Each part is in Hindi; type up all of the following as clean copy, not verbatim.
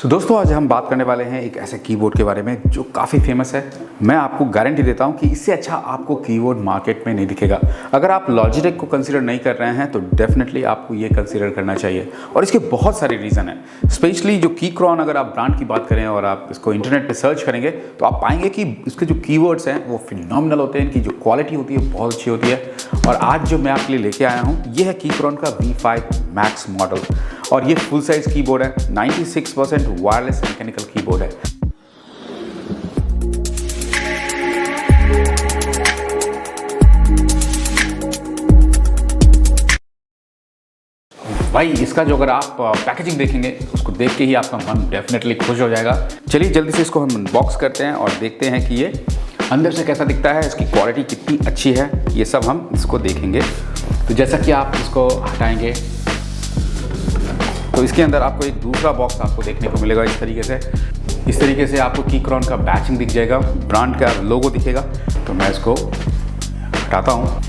दोस्तों आज हम बात करने वाले हैं एक ऐसे कीबोर्ड के बारे में जो काफ़ी फेमस है। मैं आपको गारंटी देता हूं कि इससे अच्छा आपको कीबोर्ड मार्केट में नहीं दिखेगा। अगर आप लॉजिटेक को कंसीडर नहीं कर रहे हैं तो डेफिनेटली आपको ये कंसीडर करना चाहिए और इसके बहुत सारे रीज़न हैं। स्पेशली जो कीक्रॉन, अगर आप ब्रांड की बात करें और आप इसको इंटरनेट पर सर्च करेंगे तो आप पाएंगे कि इसके जो कीवर्ड्स हैं वो फिनोमिनल होते हैं, इनकी जो क्वालिटी होती है बहुत अच्छी होती है। और आज जो मैं आपके लिए लेके आया हूँ ये है कीक्रॉन का V5 मैक्स मॉडल और ये फुल साइज कीबोर्ड है। 96% वायरलेस मैकेनिकल कीबोर्ड है। भाई इसका जो अगर आप पैकेजिंग देखेंगे उसको देख के ही आपका मन डेफिनेटली खुश हो जाएगा। चलिए जल्दी से इसको हम अनबॉक्स करते हैं और देखते हैं कि ये अंदर से कैसा दिखता है, इसकी क्वालिटी कितनी अच्छी है, ये सब हम इसको देखेंगे। तो जैसा कि आप इसको हटाएंगे तो इसके अंदर आपको एक दूसरा बॉक्स आपको देखने को मिलेगा। इस तरीके से आपको कीक्रॉन का बैचिंग दिख जाएगा, ब्रांड का लोगो दिखेगा। तो मैं इसको हटाता हूँ।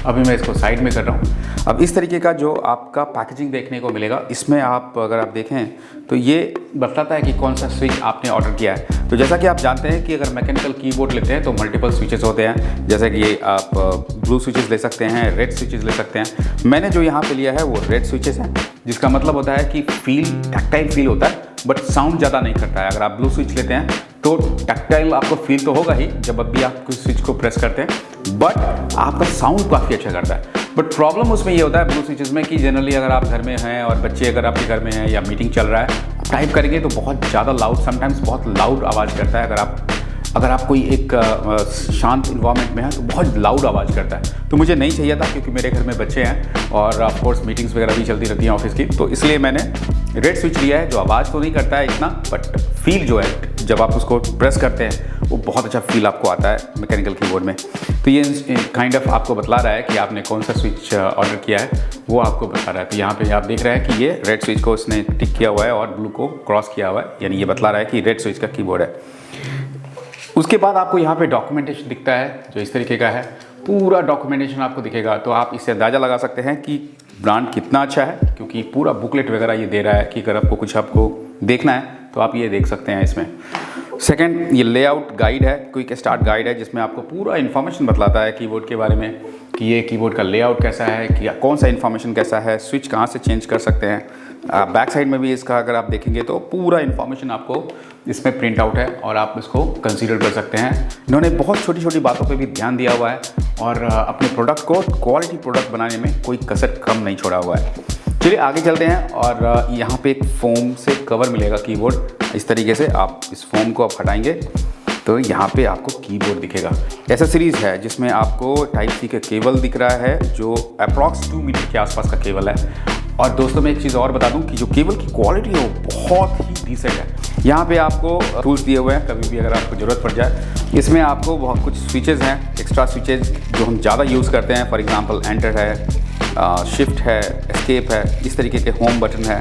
अभी मैं इसको साइड में कर रहा हूँ। अब इस तरीके का जो आपका पैकेजिंग देखने को मिलेगा, इसमें आप अगर आप देखें तो ये बताता है कि कौन सा स्विच आपने ऑर्डर किया है। तो जैसा कि आप जानते हैं कि अगर मैकेनिकल कीबोर्ड लेते हैं तो मल्टीपल स्विचेस होते हैं, जैसे कि ये आप ब्लू स्विचेस ले सकते हैं, रेड स्विचेस ले सकते हैं। मैंने जो यहाँ पे लिया है वो रेड स्विचेस हैं, जिसका मतलब होता है कि टैक्टाइल फील होता है बट साउंड ज़्यादा नहीं करता है। अगर आप ब्लू स्विच लेते हैं तो टैक्टाइल आपको फील तो होगा ही जब भी आप कुछ स्विच को प्रेस करते हैं, बट आपका साउंड काफ़ी अच्छा करता है। बट प्रॉब्लम उसमें ये होता है ब्लू स्विचेस में कि जनरली अगर आप घर में हैं और बच्चे अगर आपके घर में हैं या मीटिंग चल रहा है, टाइप करेंगे तो बहुत ज़्यादा लाउड, समटाइम्स बहुत लाउड आवाज़ करता है। अगर आप कोई एक शांत इन्वायरमेंट में है तो बहुत लाउड आवाज़ करता है। तो मुझे नहीं चाहिए था क्योंकि मेरे घर में बच्चे हैं और ऑफ कोर्स मीटिंग्स वगैरह भी चलती रहती हैं ऑफिस की, तो इसलिए मैंने रेड स्विच लिया है जो आवाज़ तो नहीं करता है इतना, बट फील जो है जब आप उसको प्रेस करते हैं वो बहुत अच्छा फील आपको आता है मैकेनिकल कीबोर्ड में। तो ये काइंड ऑफ आपको बतला रहा है कि आपने कौन सा स्विच ऑर्डर किया है, वो आपको बता रहा है। तो यहाँ पे आप देख रहे हैं कि ये रेड स्विच को इसने टिक किया हुआ है और ब्लू को क्रॉस किया हुआ है, यानी ये बतला रहा है कि रेड स्विच का कीबोर्ड है। उसके बाद आपको यहाँ पे डॉक्यूमेंटेशन दिखता है जो इस तरीके का है, पूरा डॉक्यूमेंटेशन आपको दिखेगा। तो आप इससे अंदाज़ा लगा सकते हैं कि ब्रांड कितना अच्छा है, क्योंकि पूरा बुकलेट वगैरह ये दे रहा है कि अगर आपको देखना है तो आप ये देख सकते हैं इसमें। सेकंड, ये लेआउट गाइड है, क्विक स्टार्ट गाइड है, जिसमें आपको पूरा इन्फॉर्मेशन बतलाता है कीबोर्ड के बारे में कि ये कीबोर्ड का लेआउट कैसा है, कि कौन सा इन्फॉर्मेशन कैसा है, स्विच कहाँ से चेंज कर सकते हैं। बैक साइड में भी इसका अगर आप देखेंगे तो पूरा इन्फॉर्मेशन आपको इसमें प्रिंट आउट है और आप इसको कंसीडर कर सकते हैं। इन्होंने बहुत छोटी छोटी बातों पे भी ध्यान दिया हुआ है और अपने प्रोडक्ट को क्वालिटी प्रोडक्ट बनाने में कोई कसर कम नहीं छोड़ा हुआ है। चलिए आगे चलते हैं और यहाँ पे एक फोम से कवर मिलेगा कीबोर्ड। इस तरीके से आप इस फोम को आप हटाएंगे तो यहाँ पे आपको कीबोर्ड दिखेगा। एसेसरीज है जिसमें आपको टाइप सी का केबल दिख रहा है जो अप्रॉक्स 2 मीटर के आसपास का केबल है। और दोस्तों मैं एक चीज़ और बता दूं कि जो केबल की क्वालिटी है वो बहुत ही डिसेंट है। यहाँ पे आपको टूल्स दिए हुए हैं, कभी भी अगर आपको ज़रूरत पड़ जाए। इसमें आपको बहुत कुछ स्विचेस हैं, एक्स्ट्रा स्विचेस जो हम ज़्यादा यूज़ करते हैं। फॉर एग्जांपल एंटर है, शिफ्ट है, एस्केप है, इस तरीके के होम बटन है,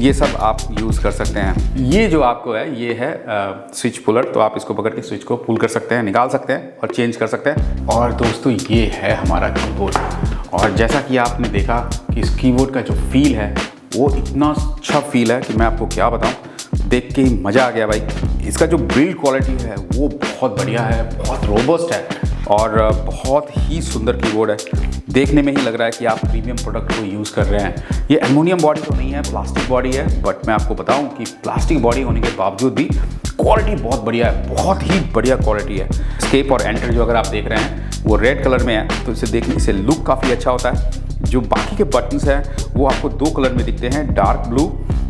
ये सब आप यूज़ कर सकते हैं। ये जो आपको है ये है स्विच पुलर, तो आप इसको पकड़ के स्विच को पुल कर सकते हैं, निकाल सकते हैं और चेंज कर सकते हैं। और दोस्तों ये है हमारा कीबोर्ड और जैसा कि आपने देखा कि इस कीबोर्ड का जो फील है वो इतना अच्छा फील है कि मैं आपको क्या बताऊं, देख के ही मज़ा आ गया भाई। इसका जो बिल्ड क्वालिटी है वो बहुत बढ़िया है, बहुत रोबस्ट है और बहुत ही सुंदर कीबोर्ड है। देखने में ही लग रहा है कि आप प्रीमियम प्रोडक्ट को यूज़ कर रहे हैं। ये एल्युमिनियम बॉडी तो नहीं है, प्लास्टिक बॉडी है, बट मैं आपको बताऊं कि प्लास्टिक बॉडी होने के बावजूद भी क्वालिटी बहुत बढ़िया है, बहुत ही बढ़िया क्वालिटी है। एस्केप और एंटर जो अगर आप देख रहे हैं वो रेड कलर में है, तो इसे देखने से लुक काफ़ी अच्छा होता है। जो बाकी के बटन्स हैं वो आपको 2 कलर में दिखते हैं, dark blue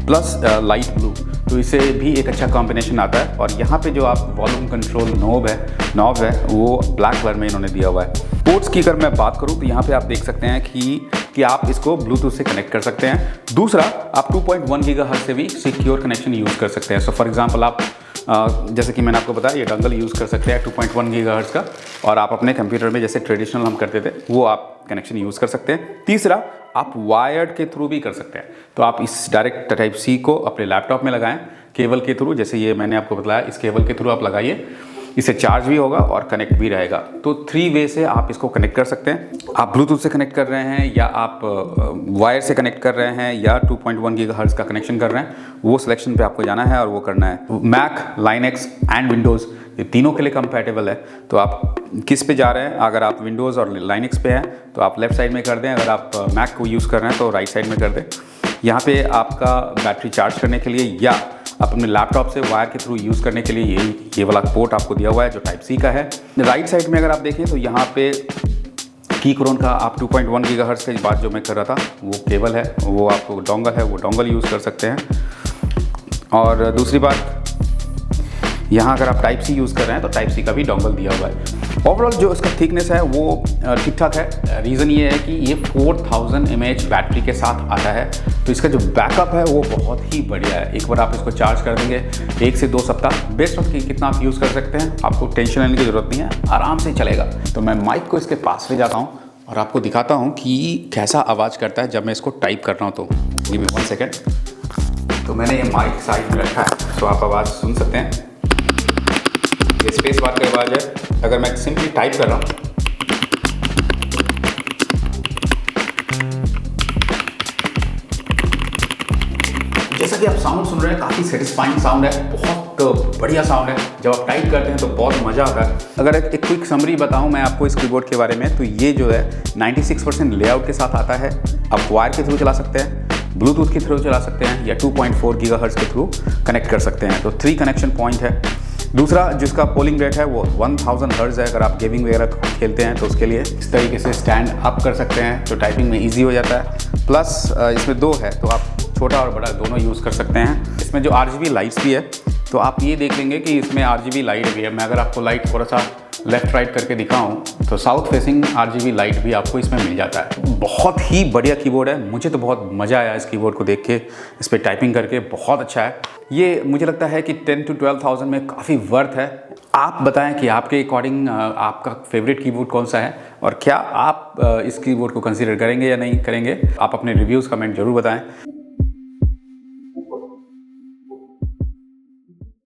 plus light blue, तो इसे भी एक अच्छा कॉम्बिनेशन आता है। और यहाँ पे जो आप वॉल्यूम कंट्रोल नॉब है वो ब्लैक कलर में इन्होंने दिया हुआ है। पोर्ट्स की अगर मैं बात करूँ तो यहाँ पे आप देख सकते हैं कि आप इसको ब्लूटूथ से कनेक्ट कर सकते हैं। दूसरा, आप 2.1 गीगाहर्ट्ज़ से भी सिक्योर कनेक्शन यूज़ कर सकते हैं। सो फॉर एग्जांपल आप जैसे कि मैंने आपको बताया ये डंगल यूज़ कर सकते हैं 2.1 गीगाहर्ट्ज़ का, और आप अपने कंप्यूटर में जैसे ट्रेडिशनल हम करते थे वो आप कनेक्शन यूज़ कर सकते हैं। तीसरा, आप वायर्ड के थ्रू भी कर सकते हैं, तो आप इस डायरेक्ट टाइप सी को अपने लैपटॉप में लगाएं केबल के थ्रू, जैसे ये मैंने आपको बताया इस केबल के थ्रू आप लगाइए इससे चार्ज भी होगा और कनेक्ट भी रहेगा। तो 3 वे से आप इसको कनेक्ट कर सकते हैं। आप ब्लूटूथ से कनेक्ट कर रहे हैं या आप वायर से कनेक्ट कर रहे हैं या 2.1 गीगाहर्ट्ज़ का कनेक्शन कर रहे हैं, वो सिलेक्शन पे आपको जाना है और वो करना है। मैक, लाइनक्स एंड विंडोज़ ये तीनों के लिए कंपैटिबल है। तो आप किस पे जा रहे हैं? अगर आप विंडोज़ और लाइनक्स पे हैं तो आप लेफ़्ट साइड में कर दें, अगर आप मैक को यूज़ कर रहे हैं तो राइट साइड में कर दें। यहाँ पे आपका बैटरी चार्ज करने के लिए या आप अपने लैपटॉप से वायर के थ्रू यूज़ करने के लिए ये वाला पोर्ट आपको दिया हुआ है जो टाइप सी का है। राइट साइड में अगर आप देखें तो यहाँ पे कीक्रोन का आप 2.1 गीगाहर्ट्ज़ की बात जो मैं कर रहा था वो केबल है, वो आपको डोंगल है, वो डोंगल यूज़ कर सकते हैं। और दूसरी बात, यहाँ अगर आप टाइप सी यूज़ कर रहे हैं तो टाइप सी का भी डोंगल दिया हुआ है। ओवरऑल जो इसका थिकनेस है वो ठीक ठाक है। रीज़न ये है कि ये 4000 mAh बैटरी के साथ आता है, तो इसका जो बैकअप है वो बहुत ही बढ़िया है। एक बार आप इसको चार्ज कर देंगे 1 से 2 सप्ताह, बेस्ट ऑफ कितना आप यूज़ कर सकते हैं, आपको टेंशन लेने की ज़रूरत नहीं है, आराम से चलेगा। तो मैं माइक को इसके पास ले जाता हूँ और आपको दिखाता हूँ कि कैसा आवाज़ करता है जब मैं इसको टाइप कर रहा हूँ। तो गिव मी 1 सेकेंड। तो मैंने ये माइक साइड में रखा है तो आप आवाज़ सुन सकते हैं। ये स्पेस बार की आवाज़ है। अगर मैं सिंपली टाइप कर रहा हूँ जैसा कि आप साउंड सुन रहे हैं, काफ़ी सेटिस्फाइंग साउंड है, बहुत बढ़िया साउंड है। जब आप टाइप करते हैं तो बहुत मज़ा आता है। अगर एक क्विक समरी बताऊं मैं आपको इस कीबोर्ड के बारे में, तो ये जो है 96% लेआउट के साथ आता है। आप वायर के थ्रू चला सकते हैं, ब्लूटूथ के थ्रू चला सकते हैं या 2.4 गीगाहर्ट्ज़ के थ्रू कनेक्ट कर सकते हैं। तो 3 कनेक्शन पॉइंट है। दूसरा जिसका पोलिंग रेट है वो 1000 हर्ट्ज़ है। अगर आप गेमिंग वगैरह खेलते हैं तो उसके लिए इस तरीके से स्टैंड अप कर सकते हैं, तो टाइपिंग में ईजी हो जाता है। प्लस इसमें 2 है तो आप छोटा और बड़ा दोनों यूज़ कर सकते हैं। इसमें जो RGB लाइट्स भी है, तो आप ये देख लेंगे कि इसमें RGB लाइट भी है। मैं अगर आपको लाइट थोड़ा सा लेफ़्ट राइट करके दिखाऊं तो साउथ फेसिंग RGB लाइट भी आपको इसमें मिल जाता है। बहुत ही बढ़िया कीबोर्ड है, मुझे तो बहुत मज़ा आया इस कीबोर्ड को देख के, इस पर टाइपिंग करके बहुत अच्छा है। ये मुझे लगता है कि 10 to 12,000 में काफ़ी वर्थ है। आप बताएं कि आपके अकॉर्डिंग आपका फेवरेट कीबोर्ड कौन सा है और क्या आप इस कीबोर्ड को कंसीडर करेंगे या नहीं करेंगे। आप अपने रिव्यूज़ कमेंट जरूर बताएं।